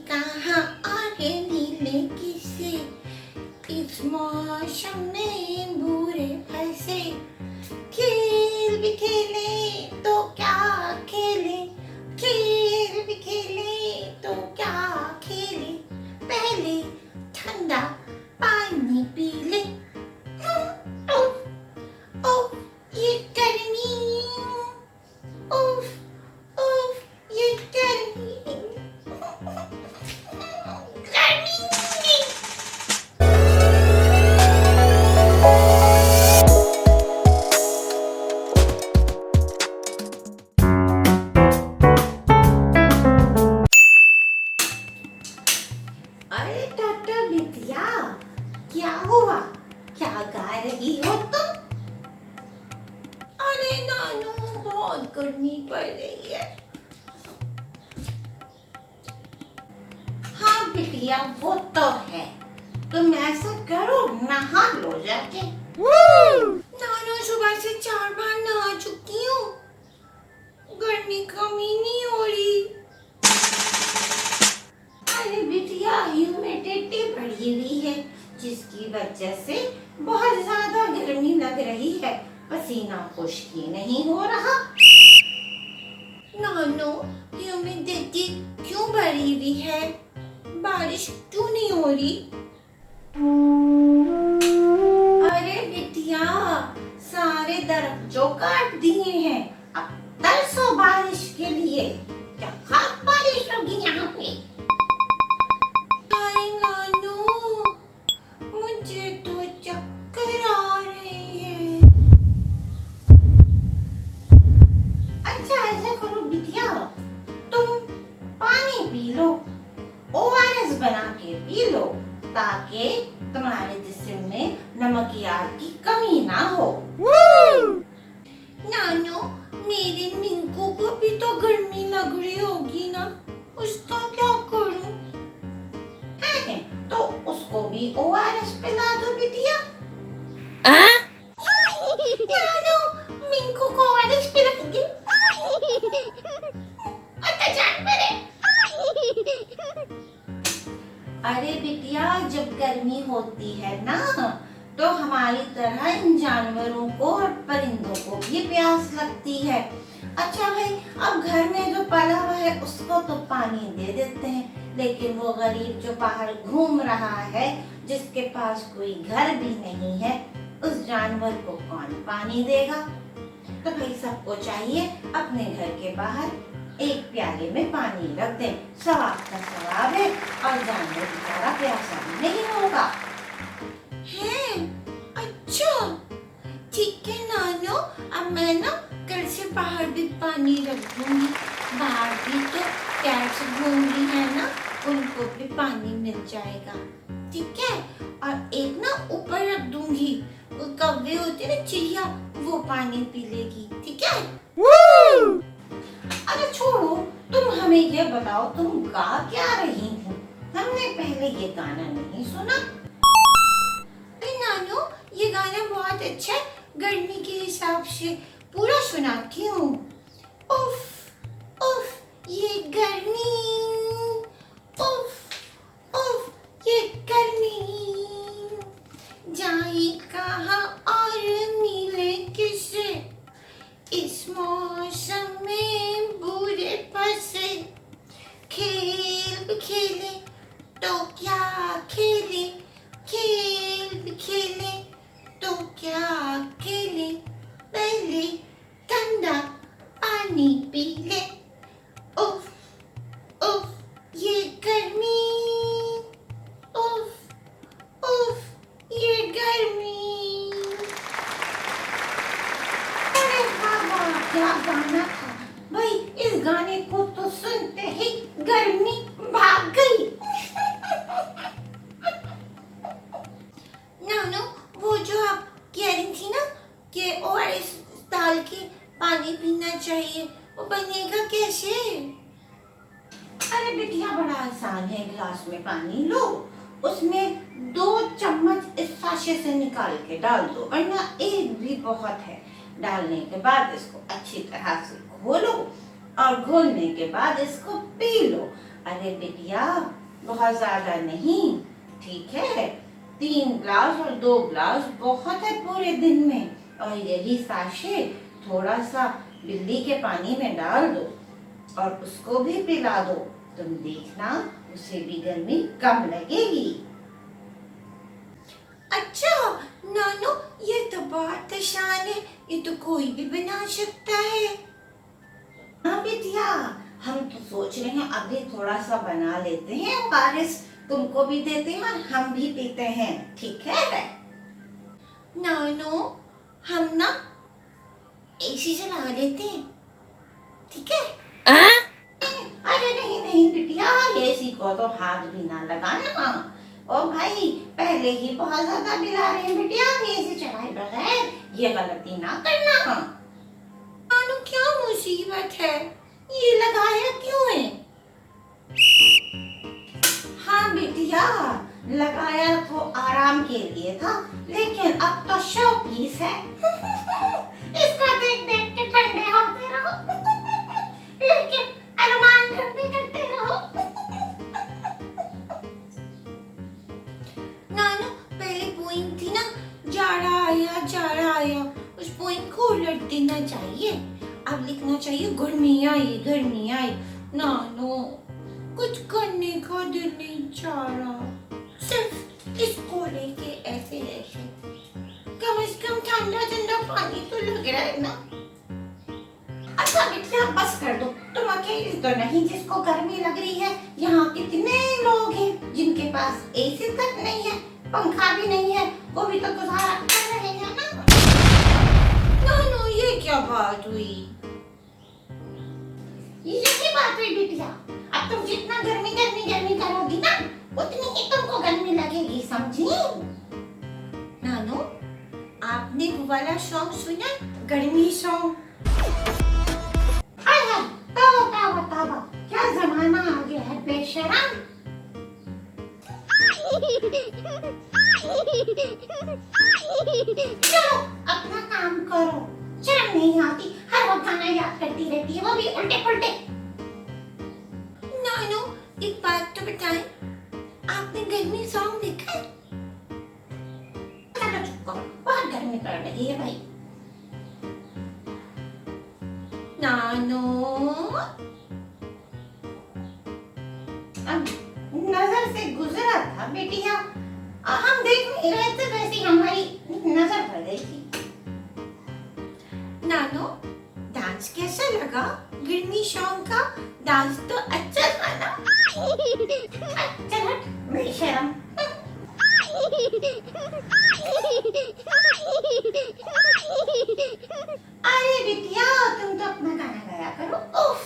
कहाँ और नीले किस्से, इस मौसम में बुरे फंसे। खेल भी खेले तो क्या खेले, खेल भी खेले तो क्या खेले, पहले ठंडा पानी पी ले। उफ, उफ, ये गर्मी, उफ, उफ, ये गर्मी, गर्मी। अरे टोटो बिटिया, क्या हुआ? क्या गा रही हो तुम? अरे नानू, बहुत गर्मी पड़ रही है। हाँ बिटिया, वो तो है। तुम ऐसा करो, नहा लो जाके। नानू, सुबह से 4 बार नहा चुकी हूँ, गर्मी कम ही नहीं हो रही। अरे बिटिया, ह्यूमिडिटी बढ़ी हुई है, जिसकी वजह से बहुत ज्यादा गर्मी लग रही है, पसीना खुश्की नहीं हो रहा। नानो, ह्यूमिडिटी क्यों बढ़ी हुई है? बारिश क्यों नहीं हो रही? अरे बिटिया, सारे दरख्त जो काट दिए हैं, अब तरसो बारिश के लिए। क्या खास बारिश होगी यहाँ पे? हाय नानू, मुझे तो चक्कर आ रहे हैं। अच्छा ऐसा करो बिटिया, तुम पानी पी लो, ओआरएस बना के पी लो, ताकि तुम्हारे जिस्म में नमकियात की कमी ना हो। नानो, मेरे मिंकू को भी तो गर्मी लग रही होगी ना, उसका क्या करूं? है तो उसको भी ओआरएस पिला दो बिटिया। नानो, मिंकू को ओआरएस पिलाएंगे? अच्छा जानवर है। अरे बिटिया, जब गर्मी होती है ना, तो हमारी तरह इन जानवरों को और परिंदों को भी प्यास लगती है। अच्छा भाई, अब घर में जो पला हुआ है उसको तो पानी दे देते हैं, लेकिन वो गरीब जो बाहर घूम रहा है, जिसके पास कोई घर भी नहीं है, उस जानवर को कौन पानी देगा? तो भाई सबको चाहिए अपने घर के बाहर एक प्याले में पानी रख दें, सवाब का सवाब है, और जानवर बेचारा प्यासा भी नहीं होगा। है? अच्छा, ठीक है नानो, अब मैं ना घर से बाहर भी पानी रख दूंगी। बाहर भी तो कैट्स घूम रही है ना, उनको भी पानी मिल जाएगा। ठीक है, और एक ना ऊपर रख दूंगी, वो कौवे होते ना, चिड़िया, वो पानी पी लेगी। ठीक है? अरे छोड़ो, तुम हमें ये बताओ, तुम गा क्या रही हो? हमने पहले ये गाना नहीं सुना। अरे नानू, ये गाना बहुत अच्छा है, गर्मी के हिसाब से पूरा सुनाती हूँ। उफ, उफ, ये गर्मी, उफ, उफ, ये गर्मी, जाए कहाँ और मिले किससे, इस मौसम में बुरे फंसे। खेल भी खेले तो क्या खेले, खेल भी खेले तो क्या खेले, पहले ठंडा पानी पी ले। उफ, उफ, ये गर्मी, उफ, उफ, ये गर्मी। अरे बाबा, क्या गाना था भाई, इस गाने को तो सुनते ही गर्मी भाग गई। नानो, वो जो आप कह रही थी ना कि ओआरएस डाल के पानी पीना चाहिए, वो बनेगा कैसे? अरे बिटिया, बड़ा आसान है, गिलास में पानी लो, उसमें 2 चम्मच इस साशे से निकाल के डाल दो, वरना एक भी बहुत है। डालने के बाद इसको अच्छी तरह से घोलो, और घोलने के बाद इसको पी लो। अरे बिटिया, बहुत ज्यादा नहीं, ठीक है। 3 ग्लास और 2 ग्लास बहुत है पूरे दिन में। और यही साशे थोड़ा सा बिल्ली के पानी में डाल दो और उसको भी पिला दो। तुम देखना, उसे भी गर्मी कम लगेगी। अच्छा नानो, ये तो बहुत आसान है, ये तो कोई भी बना सकता है। हाँ बिटिया, हम तो सोच रहे हैं अभी थोड़ा सा बना लेते हैं, बारिश तुमको भी देते हैं और हम भी पीते हैं, ठीक है। नानो, हम ना एसी चला लेते हैं, ठीक है? अरे नहीं नहीं बिटिया, एसी को तो हाथ भी ना लगाना। ओ भाई, पहले ही बहुत ज्यादा बिल आ रहे हैं बिटिया, एसी चलाए बगैर ये गलती ना करना। नानो, क्या मुसीबत है, ये लगाया क्यों है? हाँ बिटिया, लगाया तो आराम के लिए था, लेकिन अब तो शो पीस है। इसका देख देख के ठंडे होते रहो, लेकिन अरमान करते रहो। नानो, पहले पॉइंट थी ना, जाड़ा आया, उस पॉइंट को उलट देना चाहिए। अब लिखना चाहिए गर्मी आई। नानो, कुछ करने का दिल नहीं चाह रहा, सिर्फ इसको लेके ऐसे कम से कम ठंडा पानी तो लग रहा है ना। अच्छा बिटिया, बस कर दो, तुम अकेली तो नहीं जिसको गर्मी लग रही है। यहाँ कितने लोग हैं जिनके पास एसी तक नहीं है, पंखा भी नहीं है, वो भी तो गुजारा कर रहे हैं ना। नानो, ये क्या बात हुई? यही बात हुई बिटिया। अब तुम जितना गर्मी करोगी ना, उतनी ही तुमको गर्मी लगेगी, समझी? नानो, आपने वो वाला सॉन्ग सुना, गर्मी सॉन्ग? तौबा, क्या जमाना आ गया है बेशरम। चलो अपना काम करो, शर्म नहीं आती, हर वक्त गाना याद करती रहती है, वो भी उल्टे पुल्टे। नानो, एक बात तो बताएं, आपने गर्मी सॉन्ग देखा है? चलो चुप करो, बहुत गर्मी पड़ रही है भाई। नानो, अब नजर से गुजरा था बेटिया, हम देख नहीं रहे थे, वैसे हमारी नजर पड़ गई थी। नानो, डांस कैसा लगा? गर्मी सॉन्ग का डांस तो अच्छा था ना? चल हट बेशरम। अरे बिटिया, तुम तो अपना गाना गाया करो। उफ।